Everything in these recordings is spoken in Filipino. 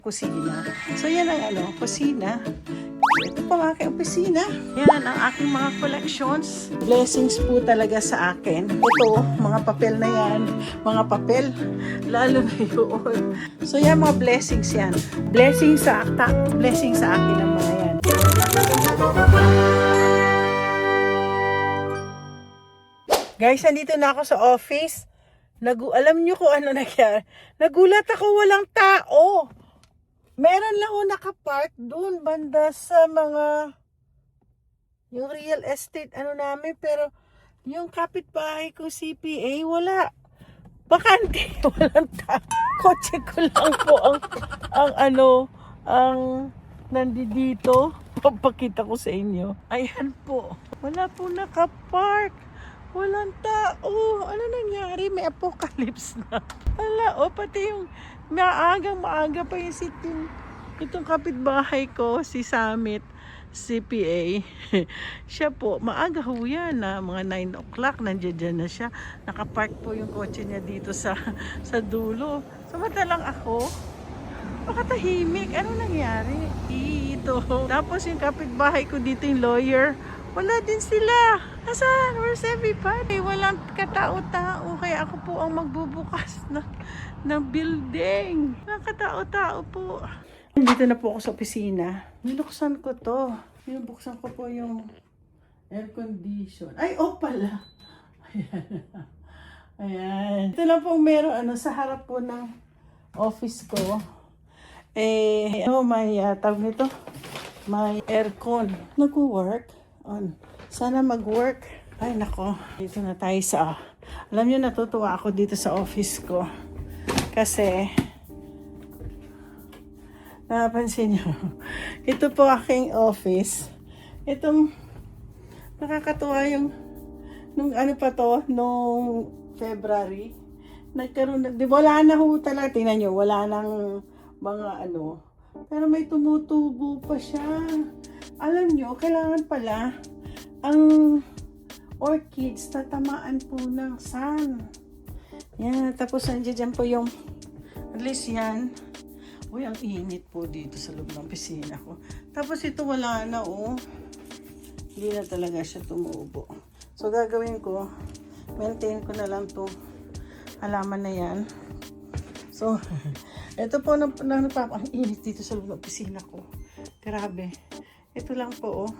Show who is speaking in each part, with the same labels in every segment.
Speaker 1: kusina. So yan ang kusina. Ito po ang aking opisina. Yan ang aking mga collections. Blessings po talaga sa akin. Ito, mga papel na yan. Mga papel. Lalo na yun. So yan mga blessings yan. Blessings sa akin ang mga yan. Guys, nandito na ako sa office. Alam niyo kung ano nangyari. Nagulat ako, walang tao. Meron lang ako nakapark doon banda sa yung real estate namin, pero yung kapitbahay ko CPA wala. Bakante, walang tao. Kotse ko lang po ang nandito. Papakita ko sa inyo. Ayan po. Wala po nakapark. Walang tao. Ano nangyari? May apocalypse na. Wala, pati yung maaga pa yung itong kapitbahay ko, si Summit CPA. Siya po, maaga ho yan na mga 9 o'clock, nandiyan na siya. Nakapark po yung kotse niya dito sa dulo. Samantalang ako, pakatahimik. Ano nangyari? Ito. Tapos yung kapitbahay ko dito, yung lawyer, wala din sila. Asan? Where's everybody? Walang katao-tao. Kaya ako po ang magbubukas ng building. Walang katao-tao po. Dito na po ako sa opisina. Niluksan ko to. Binubuksan ko po yung air condition. Ay, pala. Ayan. Ayan. Ito lang po meron sa harap po ng office ko. May tawag nito. May aircon. Nag-work. Sana mag-work. Ay, nako. Dito na tayo sa... Alam niyo, natutuwa ako dito sa office ko. Kasi... Napansin niyo. Ito po aking office. Itong... Nakakatuwa yung... Nung February. Nagkaroon... Wala na ho talaga. Tingnan niyo, wala nang mga Pero may tumutubo pa siya. Alam nyo, kailangan pala ang orchids tatamaan po ng sun. Yan, tapos nandiyan po yung at least yan. Uy, ang init po dito sa loob ng pisina ko. Tapos ito wala na Hindi na talaga siya tumubo. So gagawin ko, maintain ko na lang to halaman na yan. So, ito po ang init dito sa loob ng pisina ko. Grabe. Ito lang po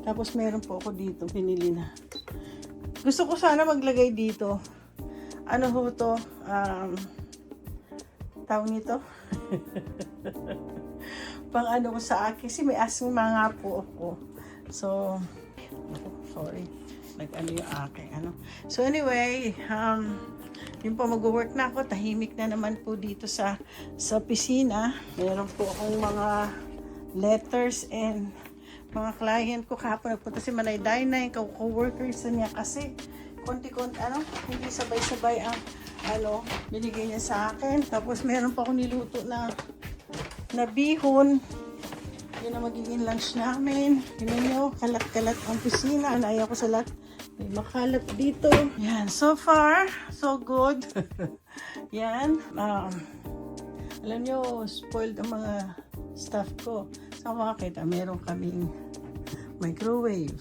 Speaker 1: Tapos meron po ako dito, pinili na. Gusto ko sana maglagay dito. Ano ho to? Tawag nito? Pang ko sa akin. Kasi may asthma nga po ako. So, sorry. Yung aking So anyway, yun po, mag-work na ako. Tahimik na naman po dito sa opisina. Meron po akong mga letters and mga client ko kahapon nagpunta si Manay Dina, yung co-workers niya kasi konti-konti hindi sabay-sabay ang binigay niya sa akin. Tapos meron pa akong niluto na bihon. Yun ang magiging lunch namin. Tingnan nyo, kalat-kalat ang pisina. Ayaw ko sa lahat. May makalat dito. Yan, so far, so good. Yan. Alam nyo, spoiled ang mga staff ko. So makakita, meron kaming microwave.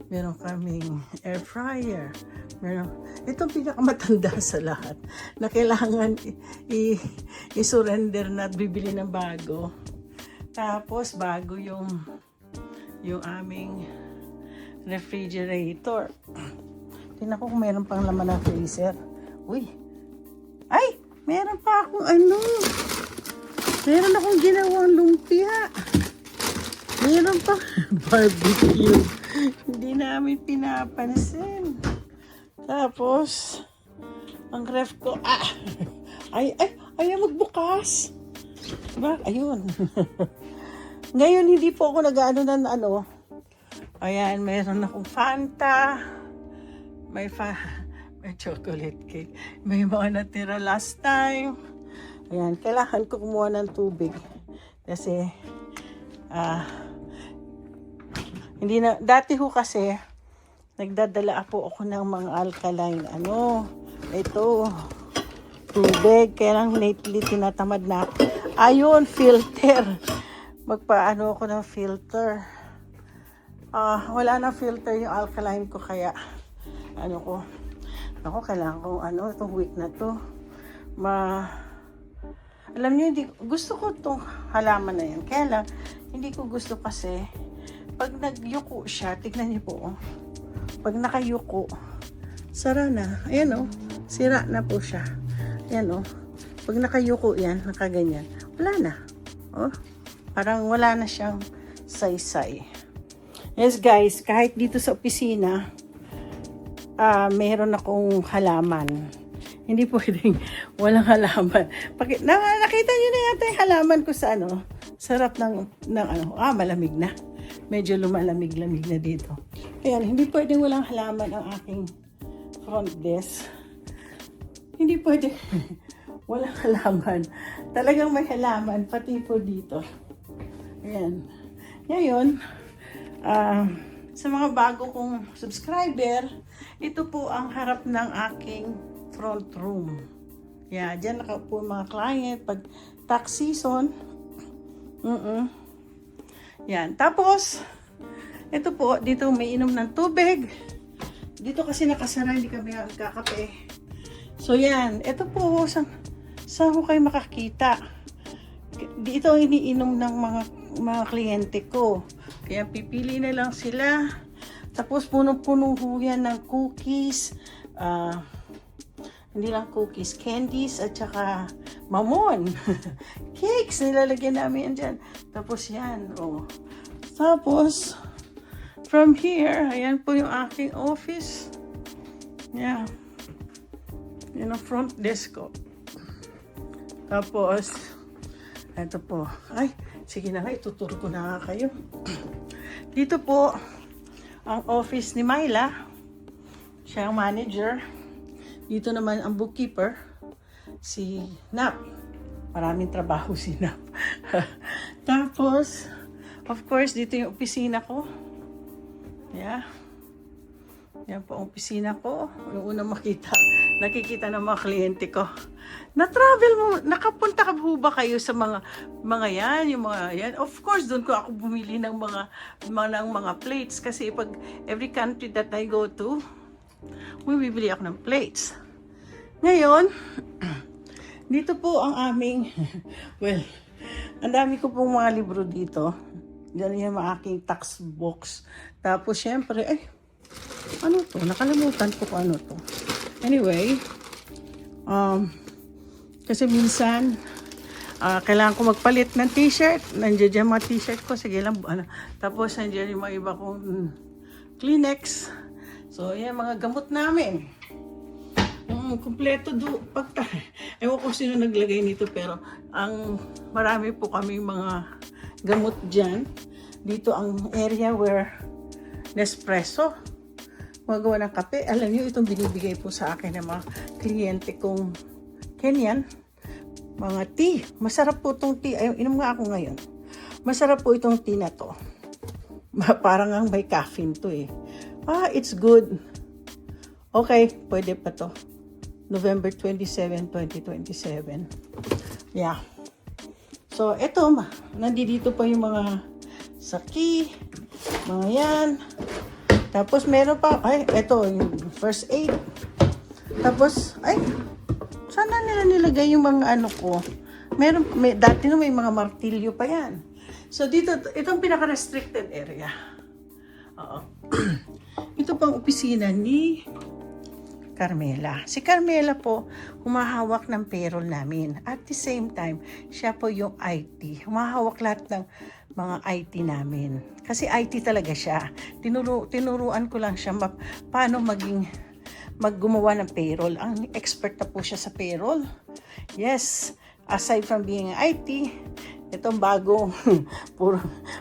Speaker 1: Meron kaming air fryer. Itong pinakamatanda sa lahat na kailangan i-surrender na at bibili ng bago. Tapos bago yung aming refrigerator. Tingnan ko kung meron pang laman ng freezer. Uy! Ay! Meron pa akong meron akong ginawang lumpia. Meron pa barbecue. Hindi namin pinapansin. Tapos, ang ref ko, ayaw magbukas. Diba? Ayun. Ngayon, hindi po ako nag-ano ng Ayan, meron akong Fanta. May chocolate cake. May mga natira last time. Ayan, kailangan ko kumuha ng tubig. Kasi, hindi na, dati ho kasi, nagdadala po ako ng mga alkaline, ito, tubig. Kaya lang lately tinatamad na ako. Ayun, filter. Magpaano ako ng filter. Wala na filter yung alkaline ko, kaya kailangan ko itong week na to. Alam niyo, gusto ko itong halaman na yan. Kaya lang, hindi ko gusto kasi pag nagyuko siya, tignan niyo po, pag nakayuko, sara na. Ayan sira na po siya. Ayan pag nakayuko yan, nakaganyan, wala na. Parang wala na siyang saysay. Yes guys, kahit dito sa opisina, meron akong halaman. Hindi pwedeng walang halaman. Nakita niyo na yata yung halaman ko sa sarap ng malamig na. Medyo lumalamig-lamig na dito. Kaya hindi pwedeng walang halaman ang aking front desk. Hindi pwedeng walang halaman. Talagang may halaman, pati po dito. Ayan. Ngayon, sa mga bago kong subscriber, ito po ang harap ng aking front room. Yeah, dyan nakaupo mga client pag tax season. Yan. Tapos, ito po, dito may inom ng tubig. Dito kasi nakasara, hindi kami magkakape. So, yan. Ito po, saan ko kayo makakita? Dito ang iniinom ng mga kliyente ko. Kaya pipili na lang sila. Tapos, puno-puno ho yan ng cookies. Hindi lang cookies, candies, at saka mamon. Cakes, nilalagyan namin yan dyan. Tapos yan, Tapos, from here, ayan po yung aking office. Yeah. Yan ang front desk ko. Tapos, ito po. Ay, sige na nga, ituturo ko na nga kayo. Dito po, ang office ni Myla. Siya ang manager. Dito naman ang bookkeeper, si Nap. Maraming trabaho si Nap. Tapos, of course, dito yung opisina ko. Yeah. Yan po ang opisina ko. Yung unang nakikita ng mga kliyente ko. Na-travel mo, nakapunta ka ba kayo sa mga yan, yung mga yan? Of course, doon ko ako bumili ng mga plates kasi pag every country that I go to, bibili ako ng plates. Ngayon, dito po ang aming, ang dami ko pong mga libro dito. Diyan yung aking tax box. Tapos, syempre, ano to? Nakalimutan ko kung ano to. Anyway, kasi minsan, kailangan ko magpalit ng t-shirt. Nandiyan dyan mga t-shirt ko. Sige lang, Tapos, nandiyan yung mga iba kong Kleenex. So, yan, mga gamot namin. Kumpleto ewan ko sino naglagay nito, pero marami po kami mga gamot dyan. Dito ang area where Nespresso, magawa ng kape. Alam niyo, itong binibigay po sa akin ng mga kliyente kong Kenyan. Mga tea. Masarap po itong tea. Ay, inom nga ako ngayon. Masarap po itong tea na to. Parang ang may caffeine to it's good. Okay, pwede pa to. November 27, 2027. Yeah. So, eto, nandito pa yung mga saki, mga yan. Tapos, meron pa, eto, yung first aid. Tapos, sana nila nilagay yung mga ko. Dati may mga martilyo pa yan. So, dito, itong pinaka-restricted area. Ito pang opisina ni Carmela. Si Carmela po, humahawak ng payroll namin. At the same time, siya po yung IT. Humahawak lahat ng mga IT namin. Kasi IT talaga siya. Tinuruan ko lang siya paano maggumawa ng payroll. Ang expert na po siya sa payroll. Yes, aside from being IT, itong bago,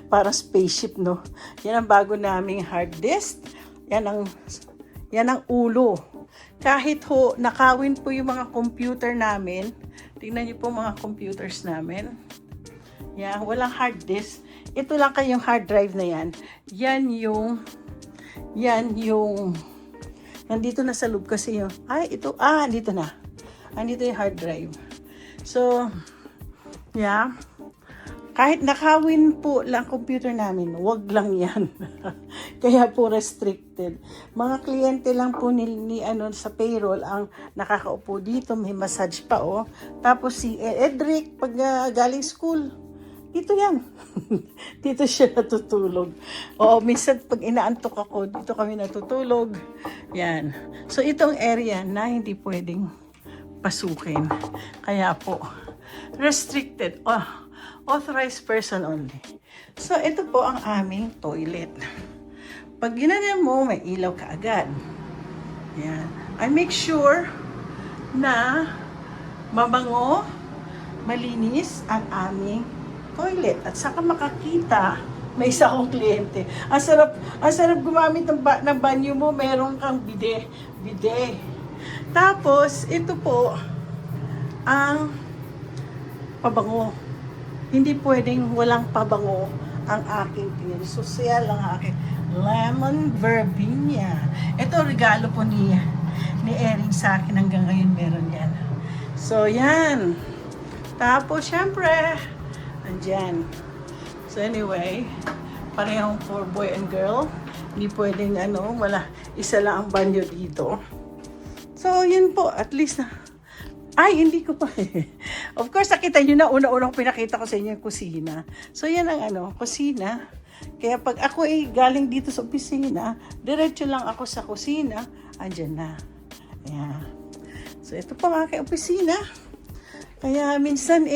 Speaker 1: para spaceship, no? Yan ang bago naming hard disk. Yan ang ulo. Kahit nakawin po yung mga computer namin. Tingnan niyo po mga computers namin. Yan, walang hard disk. Ito lang kayong hard drive na yan. Yan yung nandito na sa loob kasi dito na. Andito yung hard drive. So, Yeah. Kahit nakawin po lang computer namin, wag lang yan. Kaya po restricted. Mga kliyente lang po ni ano sa payroll ang nakakaupo dito, may massage pa oh. Tapos si Edric pag galing school, dito yan. Dito siya natutulog. Oo, minsan pag inaantok ako, dito kami natutulog. Yan. So itong area na hindi pwedeng pasukin. Kaya po restricted. Authorized person only. So, ito po ang aming toilet. Pag ginanyan mo, may ilaw ka agad. Yan. I make sure na mabango, malinis ang aming toilet. At saka makakita, may isa kong kliyente. Ang sarap gumamit ng banyo mo, meron kang bidet. Tapos, ito po ang pabango. Hindi pwedeng walang pabango ang aking pinag-social ang aking lemon verbena. Ito regalo po ni Erin sa akin, hanggang ngayon meron yan. So yan. Tapos syempre andyan. So anyway, parehong for boy and girl. Hindi pwedeng wala isa lang ang banyo dito. So yun po, at least na. Ay, hindi ko pa. Of course, nakita nyo na una-unang pinakita ko sa inyo yung kusina. So, yan ang kusina. Kaya pag ako ay galing dito sa opisina, diretso lang ako sa kusina, andyan na. Ayan. So, ito pa mga opisina. Kaya minsan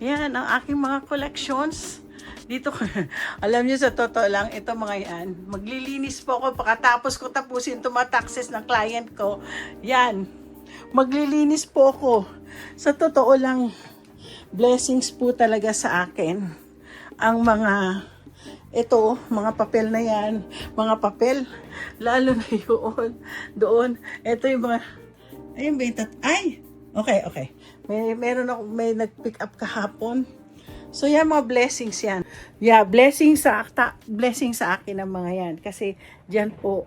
Speaker 1: yan ang aking mga collections. Dito, alam niyo sa totoo lang, ito mga yan, maglilinis po ako pagkatapos ko tapusin tumataxes ng client ko. Yan, maglilinis po ako. Sa totoo lang, blessings po talaga sa akin. Ang mga, mga papel na yan, mga papel, lalo na yun, doon. Ito yung mga, ayun ba yung okay. May nag-pick up kahapon. So yan mga blessings yan. Yeah, blessing sa akin ang mga yan. Kasi diyan po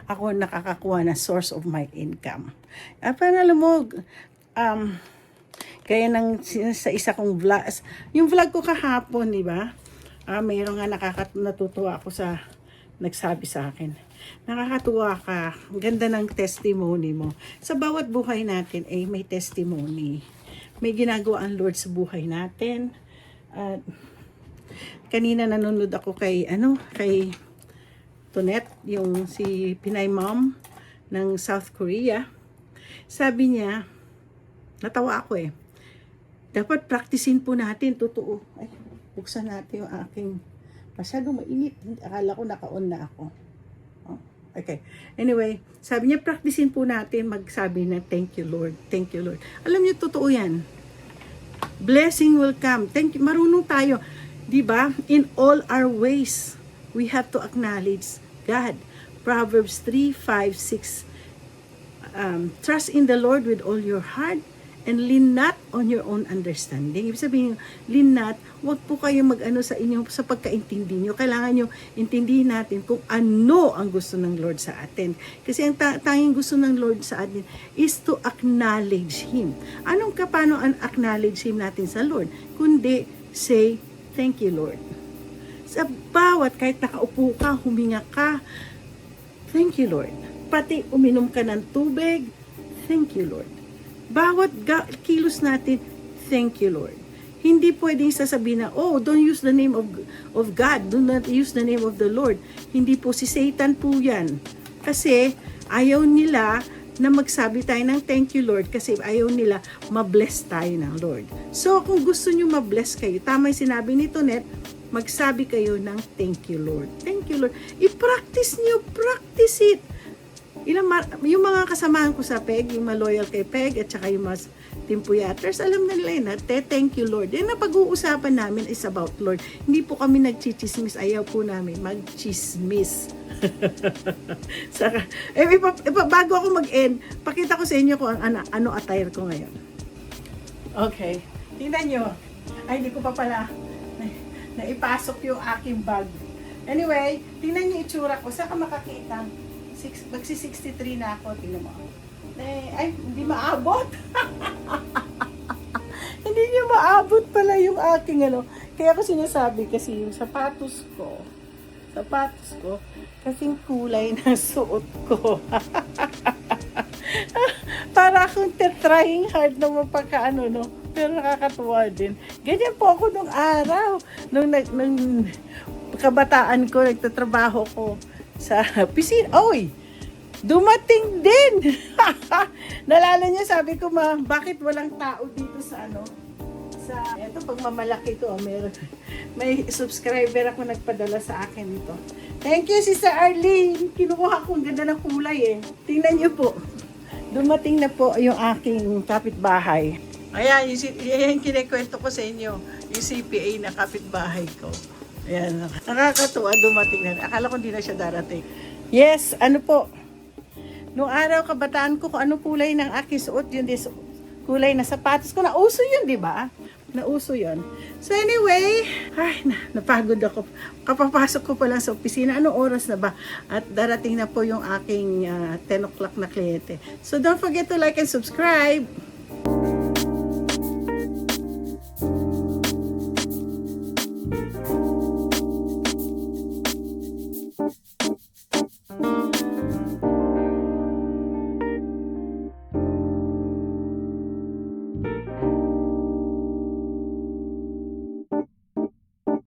Speaker 1: ako nakakakuha ng source of my income. At alam mo, kaya sa isa kong vlog, yung vlog ko kahapon, di ba? Mayroon nga natutuwa ako sa nagsabi sa akin. Nakakatuwa ka. Ganda ng testimony mo. Sa bawat buhay natin ay may testimony. May ginagawa ang Lord sa buhay natin. At kanina nanonood ako kay Tonet, yung si Pinay Mom ng South Korea. Sabi niya, natawa ako dapat practicein po natin, totoo. Ay, buksan natin yung aking, masyadong mainit. Akala ko naka-on na ako. Okay. Anyway, sabi niya, practicein po natin magsabi na thank you Lord, thank you Lord. Alam niyo, totoo yan. Blessing will come. Thank you. Marunong tayo. Diba? In all our ways, we have to acknowledge God. Proverbs 3:5-6. Trust in the Lord with all your heart and lean not on your own understanding. Ibig sabihin, lean not, wag po kayo sa inyo sa pagkaintindi nyo. Kailangan nyo intindihin natin kung ano ang gusto ng Lord sa atin. Kasi ang tanging gusto ng Lord sa atin is to acknowledge Him. Paano ang acknowledge Him natin sa Lord? Kundi, say, thank you Lord. Sa bawat, kahit nakaupo ka, huminga ka, thank you Lord. Pati uminom ka ng tubig, thank you Lord. Bawat kilos natin, thank you Lord. Hindi pwedeng sasabihin na, don't use the name of God, do not use the name of the Lord. Hindi po, si Satan po yan. Kasi ayaw nila na magsabi tayo ng thank you Lord, kasi ayaw nila ma-bless tayo ng Lord. So kung gusto nyo ma-bless kayo, tama yung sinabi ni Tonet, magsabi kayo ng thank you Lord. Thank you Lord. I-practice nyo, practice it. Yung mga kasamahan ko sa PEG, yung mga loyal kay PEG at saka yung mga Timpuyaters, alam na nila yun, thank you Lord. Yan na pag-uusapan namin is about Lord. Hindi po kami nagchichismis, ayaw po namin magchismis. Saka, bago ako mag-end, pakita ko sa inyo kung ano attire ko ngayon. Okay, tingnan nyo. Ay, hindi ko pa pala naipasok yung aking bag. Anyway, tingnan nyo itsura ko. Saka makakita. Magsi-63 na ako. Tingnan mo. Ay, hindi maabot. Hindi niyo maabot pala yung aking ano. Kaya ako sinasabi kasi yung sapatos ko, kasing kulay ng suot ko. Para akong trying hard na mapagkaano, no? Pero nakakatuwa din. Ganyan po ako nung araw. Nung kabataan ko, nagtatrabaho ko sa piscina. Oy! Dumating din! Nalala niya, sabi ko, ma, bakit walang tao dito sa ano? Sa, eto, pag mamalaki ko, may subscriber ako nagpadala sa akin dito. Thank you, Sister Arlene. Kinukuha ko, ang ganda ng kulay eh. Tingnan niyo po. Dumating na po yung aking kapitbahay. Ayan, yung kinikwento ko sa inyo. Yung CPA na kapitbahay ko. Ayan, nakakatuwa, dumating na. Akala ko hindi na siya darating. Yes, ano po. Noong araw, kabataan ko, kung ano kulay ng aking suot, yun din kulay na sapatos ko. Nauso yun, di ba? Nauso yun. So anyway, ay, napagod ako. Kapapasok ko pa lang sa opisina. Anong oras na ba? At darating na po yung aking 10 o'clock na kliyente. So don't forget to like and subscribe.